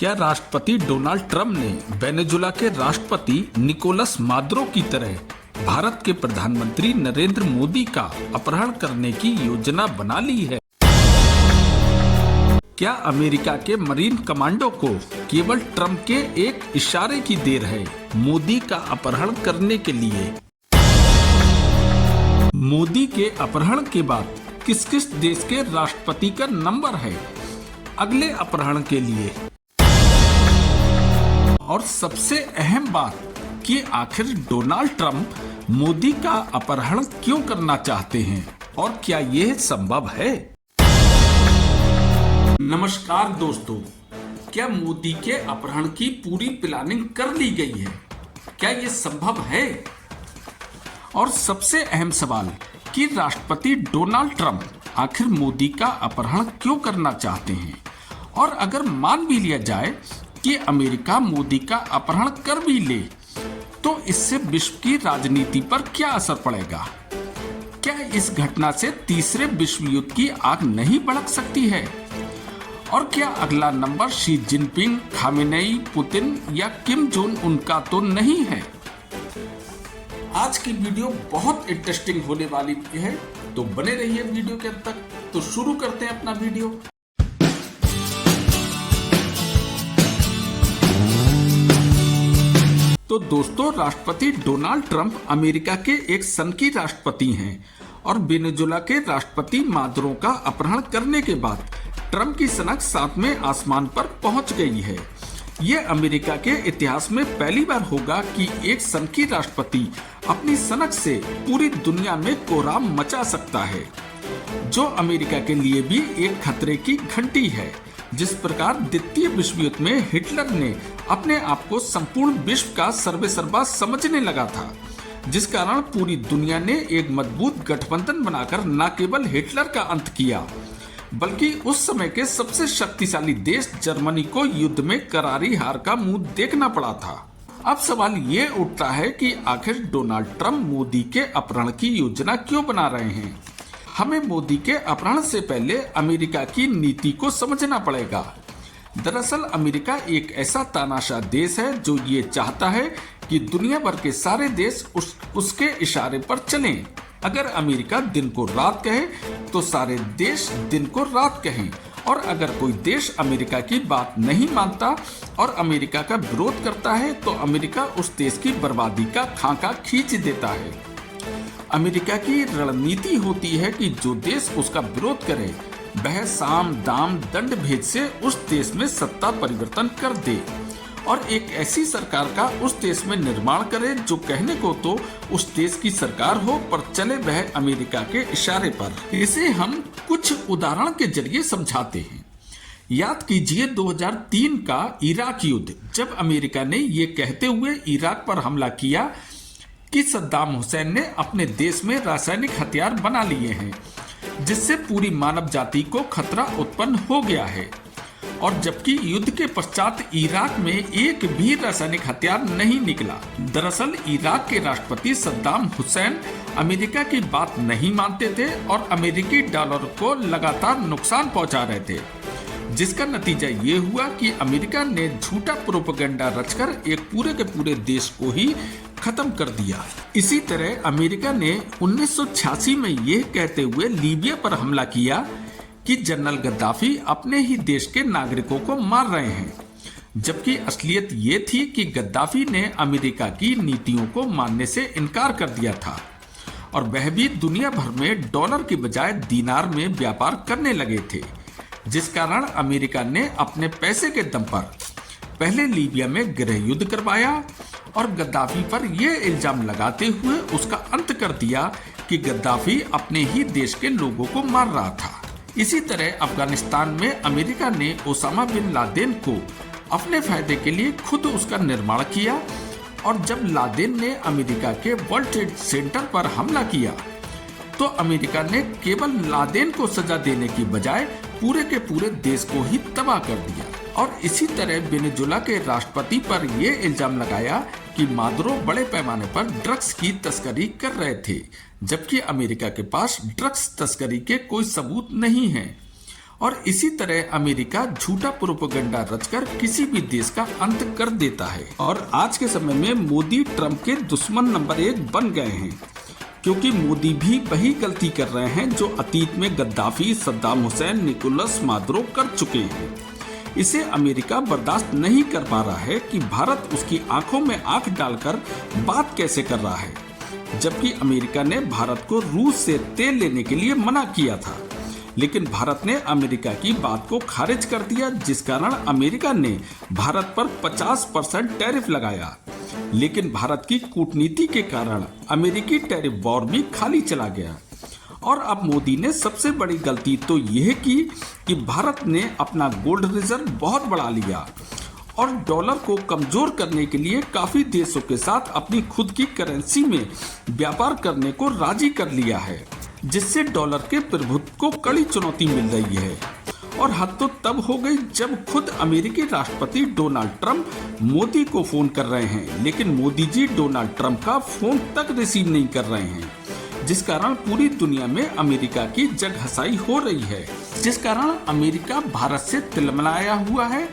क्या राष्ट्रपति Donald Trump ने वेनेजुला के राष्ट्रपति निकोलस मादुरो की तरह भारत के प्रधानमंत्री नरेंद्र मोदी का अपहरण करने की योजना बना ली है? क्या अमेरिका के मरीन कमांडो को केवल ट्रंप के एक इशारे की देर है मोदी का अपहरण करने के लिए? मोदी के अपहरण के बाद किस किस देश के राष्ट्रपति का नंबर है अगले अपहरण के लिए? और सबसे अहम बात कि आखिर डोनाल्ड ट्रंप मोदी का अपहरण क्यों करना चाहते हैं और क्या यह संभव है? नमस्कार दोस्तों, क्या मोदी के अपहरण की पूरी प्लानिंग कर ली गई है? क्या यह संभव है? और सबसे अहम सवाल कि राष्ट्रपति डोनाल्ड ट्रंप आखिर मोदी का अपहरण क्यों करना चाहते हैं? और अगर मान भी लिया जाए कि अमेरिका मोदी का अपहरण कर भी ले तो इससे विश्व की राजनीति पर क्या असर पड़ेगा? क्या इस घटना से तीसरे विश्व युद्ध की आग नहीं भड़क सकती है? और क्या अगला number Xi Jinping, Khamenei, Putin या किम जोंग उन का तो नहीं है? आज की वीडियो बहुत इंटरेस्टिंग होने वाली है, तो बने रहिए वीडियो के अंत तक। तो शुरू करते हैं अपना वीडियो। तो दोस्तों, राष्ट्रपति डोनाल्ड ट्रंप अमेरिका के एक सनकी राष्ट्रपति हैं और वेनेजुला के राष्ट्रपति मादुरो का अपहरण करने के बाद ट्रंप की सनक सातवें आसमान पर पहुंच गई है। यह अमेरिका के इतिहास में पहली बार होगा कि एक सनकी राष्ट्रपति अपनी सनक से पूरी दुनिया में कोहराम मचा सकता है, जो अमेरिका के लिए भी एक खतरे की घंटी है। जिस प्रकार द्वितीय विश्व युद्ध में हिटलर ने अपने आप को संपूर्ण विश्व का सर्वेसर्वा समझने लगा था, जिस कारण पूरी दुनिया ने एक मजबूत गठबंधन बनाकर न केवल हिटलर का अंत किया, बल्कि उस समय के सबसे शक्तिशाली देश जर्मनी को युद्ध में करारी हार का मुंह देखना पड़ा था। अब सवाल ये उठता है कि आखिर डोनाल्ड ट्रंप मोदी के अपहरण की योजना क्यों बना रहे हैं? हमें मोदी के अपहरण से पहले अमेरिका की नीति को समझना पड़ेगा। दरअसल अमेरिका एक ऐसा तानाशाह देश है जो ये चाहता है कि दुनिया भर के सारे देश उसके इशारे पर चलें। अगर अमेरिका दिन को रात कहे तो सारे देश दिन को रात कहें, और अगर कोई देश अमेरिका की बात नहीं मानता और अमेरिका का विरोध करता है तो अमेरिका उस देश की बर्बादी का खाका खींच देता है। अमेरिका की रणनीति होती है कि जो देश उसका विरोध करे वह साम दाम दंड भेद से उस देश में सत्ता परिवर्तन कर दे और एक ऐसी सरकार का उस देश में निर्माण करे जो कहने को तो उस देश की सरकार हो पर चले वह अमेरिका के इशारे पर। इसे हम कुछ उदाहरण के जरिए समझाते हैं। याद कीजिए 2003 का इराक युद्ध, जब अमेरिका ने ये कहते हुए इराक पर हमला किया कि सद्दाम हुसैन ने अपने देश में रासायनिक हथियार बना लिए हैं, जिससे पूरी मानव जाति को खतरा उत्पन्न हो गया है, और जबकि युद्ध के पश्चात इराक में एक भी रासायनिक हथियार नहीं निकला। दरअसल इराक के राष्ट्रपति सद्दाम हुसैन अमेरिका की बात नहीं मानते थे और अमेरिकी डॉलर को लगातार नुकसान पहुंचा रहे थे, जिसका नतीजा ये हुआ कि अमेरिका ने झूठा प्रोपेगेंडा रचकर एक पूरे के पूरे देश को ही खत्म कर दिया। इसी तरह अमेरिका ने 1986 में यह कहते हुए लीबिया पर हमला किया कि जनरल गद्दाफी अपने ही देश के नागरिकों को मार रहे हैं, जबकि असलियत ये थी कि गद्दाफी ने अमेरिका की नीतियों को मानने से इनकार कर दिया था और वह भी दुनिया भर में डॉलर की बजाय दीनार में व्यापार करने लगे थे, जिस कारण अमेरिका ने अपने पैसे के दम पर पहले लीबिया में गृह युद्ध करवाया और गद्दाफी पर यह इल्जाम लगाते हुए उसका अंत कर दिया कि गद्दाफी अपने ही देश के लोगों को मार रहा था। इसी तरह अफगानिस्तान में अमेरिका ने ओसामा बिन लादेन को अपने फायदे के लिए खुद उसका निर्माण किया, और जब लादेन ने अमेरिका के वर्ल्ड ट्रेड सेंटर पर हमला किया तो अमेरिका ने केवल लादेन को सजा देने की बजाय पूरे के पूरे देश को ही तबाह कर दिया। और इसी तरह वेनेजुला के राष्ट्रपति पर यह इल्जाम लगाया कि मादुरो बड़े पैमाने पर ड्रग्स की तस्करी कर रहे थे, जबकि अमेरिका के पास ड्रग्स तस्करी के कोई सबूत नहीं है। और इसी तरह अमेरिका झूठा प्रोपेगेंडा रचकर किसी भी देश का अंत कर देता है। और आज के समय में मोदी ट्रंप के दुश्मन नंबर 1 बन गए हैं, क्योंकि मोदी भी वही गलती कर रहे हैं जो अतीत में Gaddafi, Saddam Hussain, Nicolas Maduro कर चुके हैं। इसे अमेरिका बर्दाश्त नहीं कर पा रहा है कि भारत उसकी आंखों में आंख डालकर बात कैसे कर रहा है, जबकि अमेरिका ने भारत को रूस से तेल लेने के लिए मना किया था, लेकिन भारत ने अमेरिका की बात को खारिज कर दिया, जिस कारण अमेरिका ने भारत पर 50% टैरिफ लगाया। लेकिन भारत की कूटनीति के कारण अमेरिकी टैरिफ वॉर भी खाली चला गया। और अब मोदी ने सबसे बड़ी गलती तो यह की कि भारत ने अपना गोल्ड रिजर्व बहुत बढ़ा लिया और डॉलर को कमजोर करने के लिए काफी देशों के साथ अपनी खुद की करेंसी में व्यापार करने को राजी कर लिया है, जिससे डॉलर के प्रभुत्व को कड़ी चुनौती मिल रही है। और हद तो तब हो गई जब खुद अमेरिकी राष्ट्रपति डोनाल्ड ट्रंप मोदी को फोन कर रहे हैं, लेकिन मोदी जी डोनाल्ड ट्रंप का फोन तक रिसीव नहीं कर रहे हैं, जिस कारण पूरी दुनिया में अमेरिका की जगहंसाई हो रही है, जिस कारण अमेरिका भारत से तिलमिलाया हुआ है।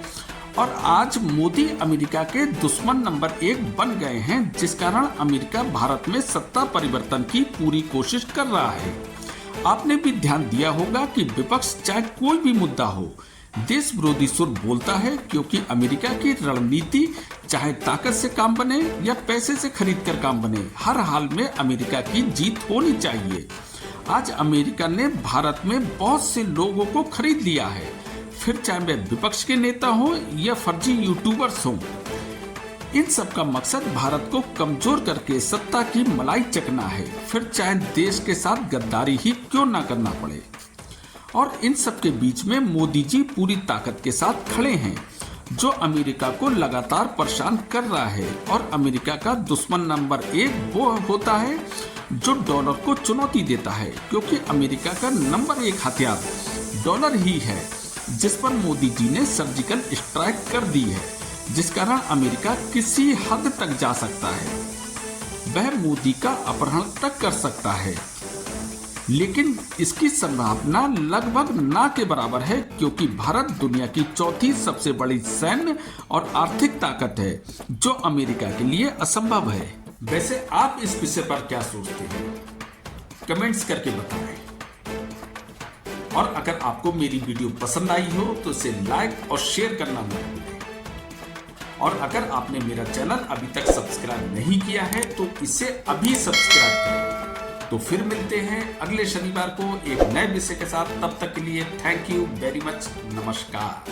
और आज मोदी अमेरिका के दुश्मन नंबर 1 बन गए हैं, जिस कारण अमेरिका भारत में सत्ता परिवर्तन की पूरी कोशिश कर रहा है। आपने भी ध्यान दिया होगा कि विपक्ष चाहे कोई भी मुद्दा हो, देश विरोधी सुर बोलता है, क्योंकि अमेरिका की रणनीति चाहे ताकत से काम बने या पैसे से खरीद कर काम बने, हर हाल में अमेरिका की जीत होनी चाहिए। आज अमेरिका ने भारत में बहुत से लोगों को खरीद लिया है, फिर चाहे वे विपक्ष के नेता हो या फर्जी यूट्यूबर्स हों। इन सब का मकसद भारत को कमजोर करके सत्ता की मलाई चखना है, फिर चाहे देश के साथ गद्दारी ही क्यों ना करना पड़े। और इन सब के बीच में मोदी जी पूरी ताकत के साथ खड़े हैं, जो अमेरिका को लगातार परेशान कर रहा है। और अमेरिका का दुश्मन नंबर 1 वो होता है जो डॉलर को चुनौती देता है, क्योंकि अमेरिका का नंबर 1 हथियार डॉलर ही है, जिस पर मोदी जी ने सर्जिकल स्ट्राइक कर दी है, जिस कारण अमेरिका किसी हद तक जा सकता है, वह मोदी का अपहरण तक कर सकता है। लेकिन इसकी संभावना लगभग ना के बराबर है, क्योंकि भारत दुनिया की 4थी सबसे बड़ी सैन्य और आर्थिक ताकत है, जो अमेरिका के लिए असंभव है। वैसे आप इस विषय पर क्या सोचते हैं? कमेंट्स करके बताएं। और अगर आपको मेरी वीडियो पसंद आई हो तो इसे लाइक और शेयर करना मत भूलें। और अगर आपने मेरा चैनल अभी तक सब्सक्राइब नहीं किया है तो इसे अभी सब्सक्राइब करें। तो फिर मिलते हैं अगले शनिवार को एक नए विषय के साथ। तब तक के लिए थैंक यू वेरी मच। नमस्कार।